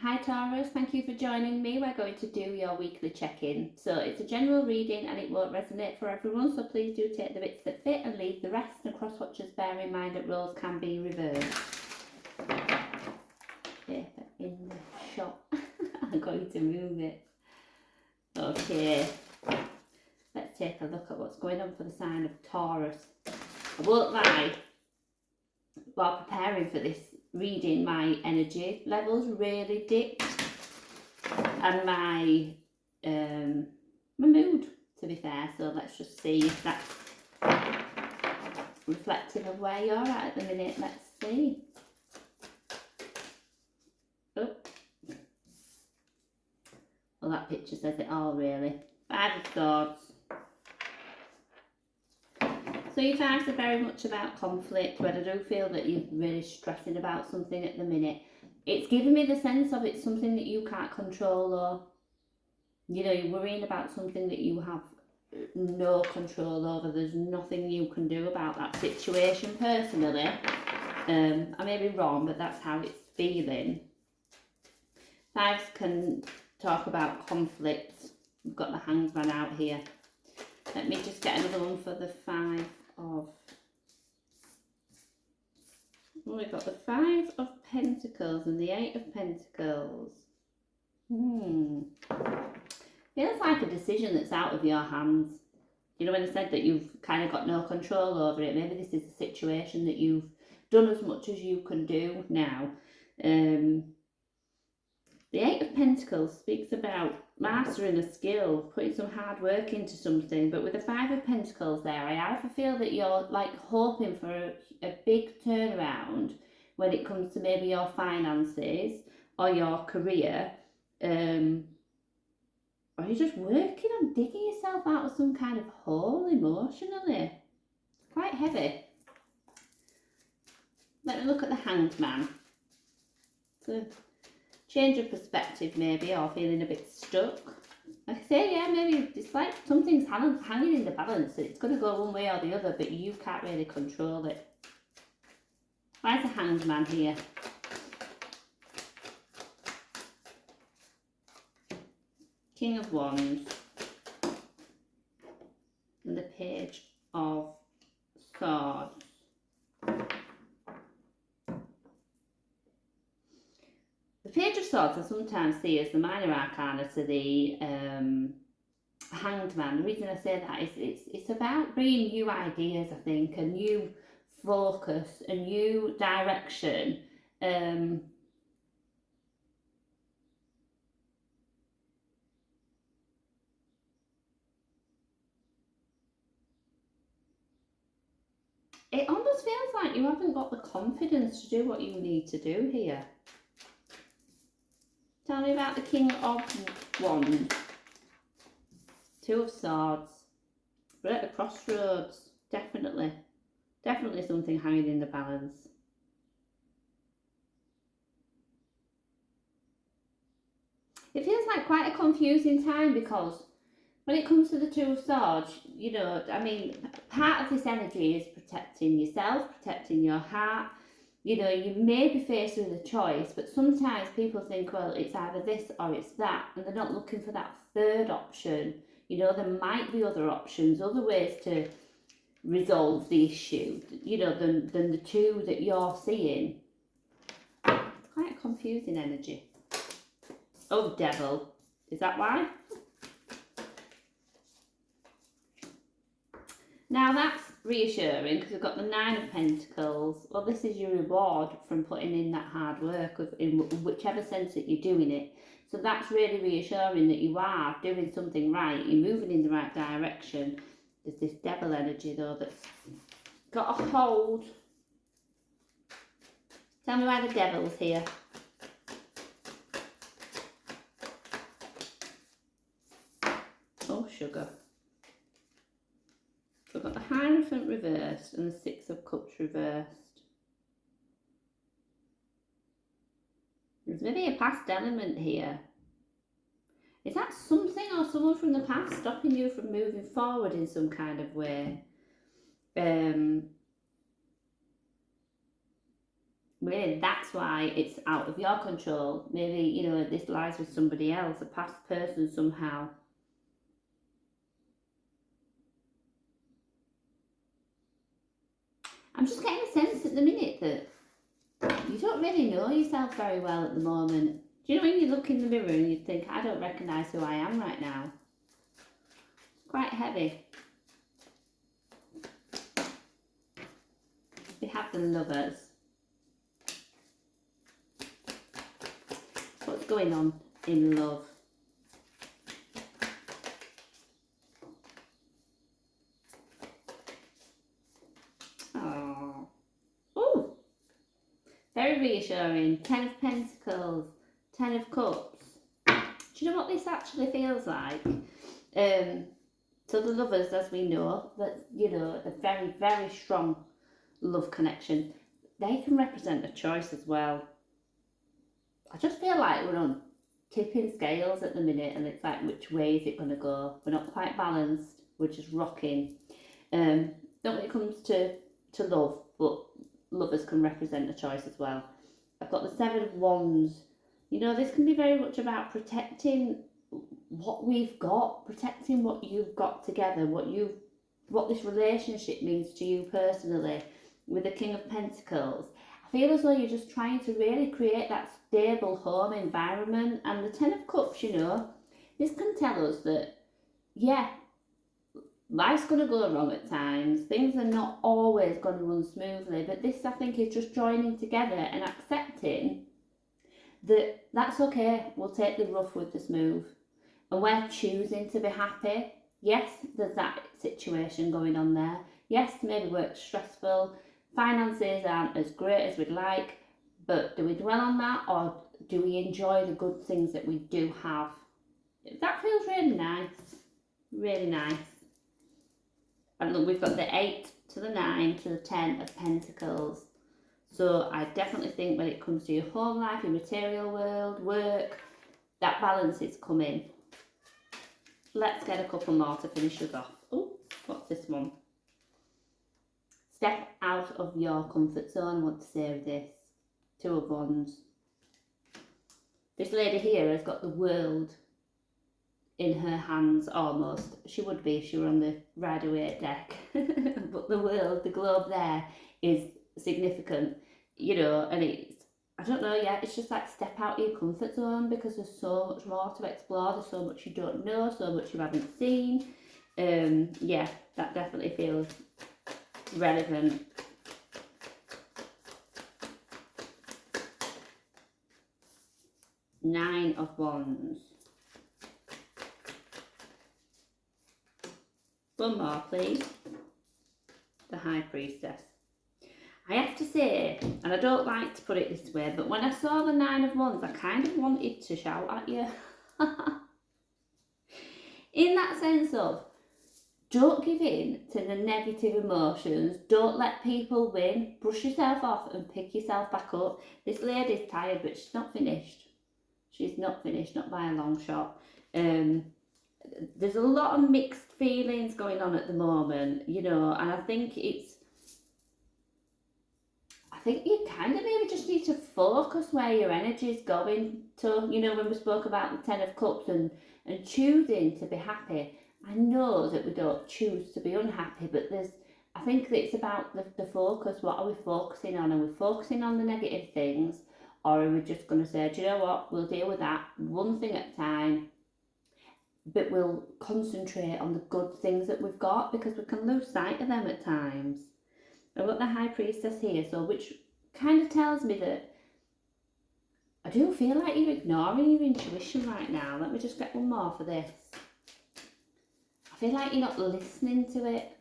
Hi Taurus, thank you for joining me. We're going to do your weekly check-in. So it's a general reading and it won't resonate for everyone, so please do take the bits that fit and leave the rest, and cross-watchers bear in mind that roles can be reversed. Paper in the shop. I'm going to move it. Okay, let's take a look at what's going on for the sign of Taurus. I won't lie, while preparing for this reading, my energy levels really dipped, and my mood, to be fair. So let's just see if that's reflective of where you're at the minute. Let's see. Oh, well, that picture says it all, really. Five of Swords. So your fives are very much about conflict, but I do feel that you're really stressing about something at the minute. It's giving me the sense of it's something that you can't control, or you're worrying about something that you have no control over. There's nothing you can do about that situation personally. I may be wrong, but that's how it's feeling. Fives can talk about conflict. We've got the Hanged Man out here. Let me just get another one for the Five of... Oh, we've got the Five of Pentacles and the Eight of Pentacles. Feels like a decision that's out of your hands. You know, when I said that you've kind of got no control over it, maybe this is a situation that you've done as much as you can do now. The Eight of Pentacles speaks about mastering a skill, putting some hard work into something, but with the Five of Pentacles there, I either feel that you're like hoping for a big turnaround when it comes to maybe your finances or your career, or you're just working on digging yourself out of some kind of hole emotionally. It's quite heavy. Let me look at the Hanged Man. So, change of perspective maybe, or feeling a bit stuck. Like I say, yeah, maybe it's like something's hanging in the balance. It's going to go one way or the other, but you can't really control it. Why is the Hanged Man here? King of Wands. And the Page of Swords. The Page of Swords I sometimes see as the minor arcana to the Hanged Man. The reason I say that is it's about bringing new ideas, I think, a new focus, a new direction. It almost feels like you haven't got the confidence to do what you need to do here. Tell me about the King of Wands. Two of Swords. We're at the crossroads. Definitely something hanging in the balance. It feels like quite a confusing time, because when it comes to the Two of Swords, I mean, part of this energy is protecting yourself, protecting your heart. You may be faced with a choice, but sometimes people think, well, it's either this or it's that, and they're not looking for that third option. There might be other options, other ways to resolve the issue, than the two that you're seeing. It's quite a confusing energy. Oh, Devil. Is that why? Now that's reassuring, because we've got the Nine of Pentacles. Well, this is your reward from putting in that hard work, in whichever sense that you're doing it. So that's really reassuring that you are doing something right, you're moving in the right direction. There's this Devil energy though that's got a hold. Tell me why the Devil's here. Oh, sugar. We've got the Hierophant reversed and the Six of Cups reversed. There's maybe a past element here. Is that something or someone from the past stopping you from moving forward in some kind of way? really that's why it's out of your control. Maybe, you know, this lies with somebody else, a past person somehow. I'm just getting a sense at the minute that you don't really know yourself very well at the moment. Do you know when you look in the mirror and you think, I don't recognise who I am right now? It's quite heavy. We have the Lovers. What's going on in love? Oh, ooh, very reassuring. 10 of Pentacles, 10 of Cups. Do you know what this actually feels like? So the Lovers, as we know, that, you know, a very, very strong love connection, they can represent a choice as well. I just feel like we're on tipping scales at the minute, and it's like, which way is it going to go? We're not quite balanced, we're just rocking. Not when it comes to love, but Lovers can represent a choice as well. I've got the 7 of Wands. You know, this can be very much about protecting what we've got, protecting what you've got together, what this relationship means to you personally. With the King of Pentacles, I feel as though you're just trying to really create that stable home environment. And the 10 of Cups, you know, this can tell us that, yeah, life's going to go wrong at times, things are not always going to run smoothly, but this, I think, is just joining together and accepting that that's okay. We'll take the rough with the smooth, and we're choosing to be happy. Yes, there's that situation going on there. Yes, maybe work's stressful, finances aren't as great as we'd like, but do we dwell on that, or do we enjoy the good things that we do have? That feels really nice, really nice. And look, we've got the 8 to the 9 to the 10 of Pentacles. So I definitely think when it comes to your home life, your material world, work, that balance is coming. Let's get a couple more to finish us off. Oh, what's this one? Step out of your comfort zone. I want to say with this. 2 of Wands. This lady here has got the world in her hands almost. She would be if she were on the Rider-Waite deck. But the world, the globe there is significant, you know, and it's, I don't know, yeah, it's just like step out of your comfort zone, because there's so much more to explore, there's so much you don't know, so much you haven't seen. Yeah, that definitely feels relevant. Nine of Wands. One more, please. The High Priestess. I have to say, and I don't like to put it this way, but when I saw the 9 of Wands, I kind of wanted to shout at you. In that sense of, don't give in to the negative emotions, don't let people win, brush yourself off and pick yourself back up. This lady's tired, but she's not finished. She's not finished, not by a long shot. There's a lot of mixed feelings going on at the moment, you know, and I think you kind of maybe just need to focus where your energy is going to, you know, when we spoke about the 10 of Cups and choosing to be happy. I know that we don't choose to be unhappy, but I think that it's about the focus. What are we focusing on? Are we focusing on the negative things, or are we just going to say, do you know what, we'll deal with that one thing at a time, but we'll concentrate on the good things that we've got, because we can lose sight of them at times. I've got the High Priestess here, so which kind of tells me that I do feel like you're ignoring your intuition right now. Let me just get one more for this. I feel like you're not listening to it.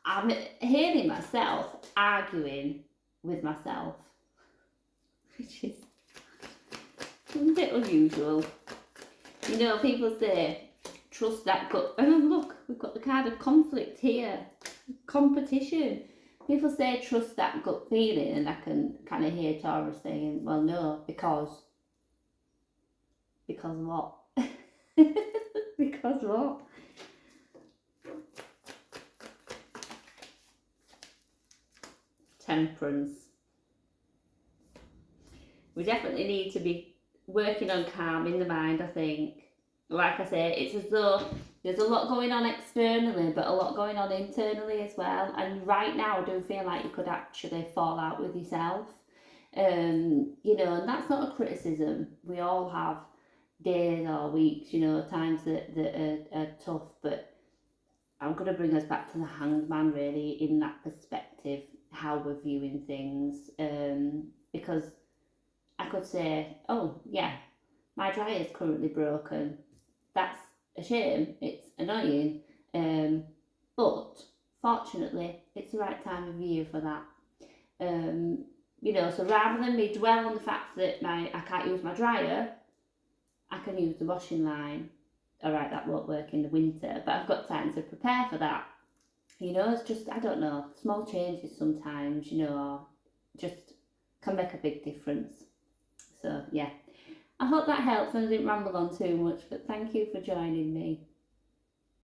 I'm hearing myself arguing with myself, which is a bit unusual. You know, people say, trust that gut. And look, we've got the card of conflict here. Competition. People say trust that gut feeling, and I can kind of hear Taurus saying, well, no, because what? Because what? Temperance. we definitely need to be working on calming the mind, I think. Like I say, it's as though there's a lot going on externally, but a lot going on internally as well. And right now, I do feel like you could actually fall out with yourself. You know, and that's not a criticism. We all have days or weeks, you know, times that are tough, but I'm going to bring us back to the Hanged Man, really, in that perspective, how we're viewing things. Because I could say, oh, yeah, my dryer is currently broken. That's a shame, it's annoying, but fortunately, it's the right time of year for that. You know, so rather than me dwell on the fact that I can't use my dryer, I can use the washing line. All right, that won't work in the winter, but I've got time to prepare for that. You know, it's just, I don't know, small changes sometimes, you know, just can make a big difference. So, yeah. I hope that helps and I didn't ramble on too much, but thank you for joining me.